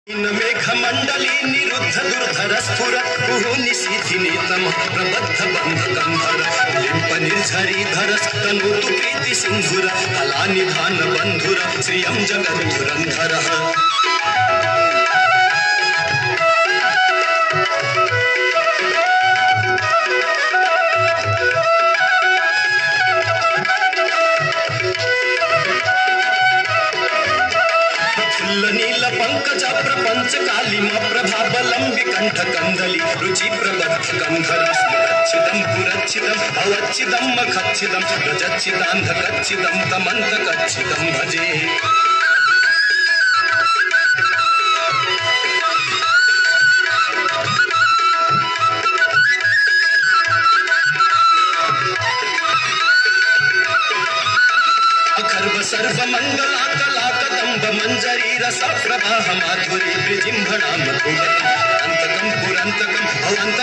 मेघमण्डली निरुद्ध दुर्धर स्फुर निशीथिनीतम प्रबद्ध बन्धकन्धर लिम्प निर्झरीधर तनोतु प्रीति सिन्धुर कलानिधान बन्धुर श्रियं जगद्धुरन्धरः नील पंकज प्रपंच कालिम प्रभाबलंबि कंठ कंदली रुचि प्रबद्ध कंधर स्मरच्छिदं पुरच्छिदं अवच्छिदं मखच्छिदं रजच्छिदान्धकच्छिदं तमन्तकच्छिदं भजे सर्वमंगला कला कदम्ब मंजरी रस प्रवाह माधुरी विजिंभणा मधुमती अंतकं पुरंतकं भवंत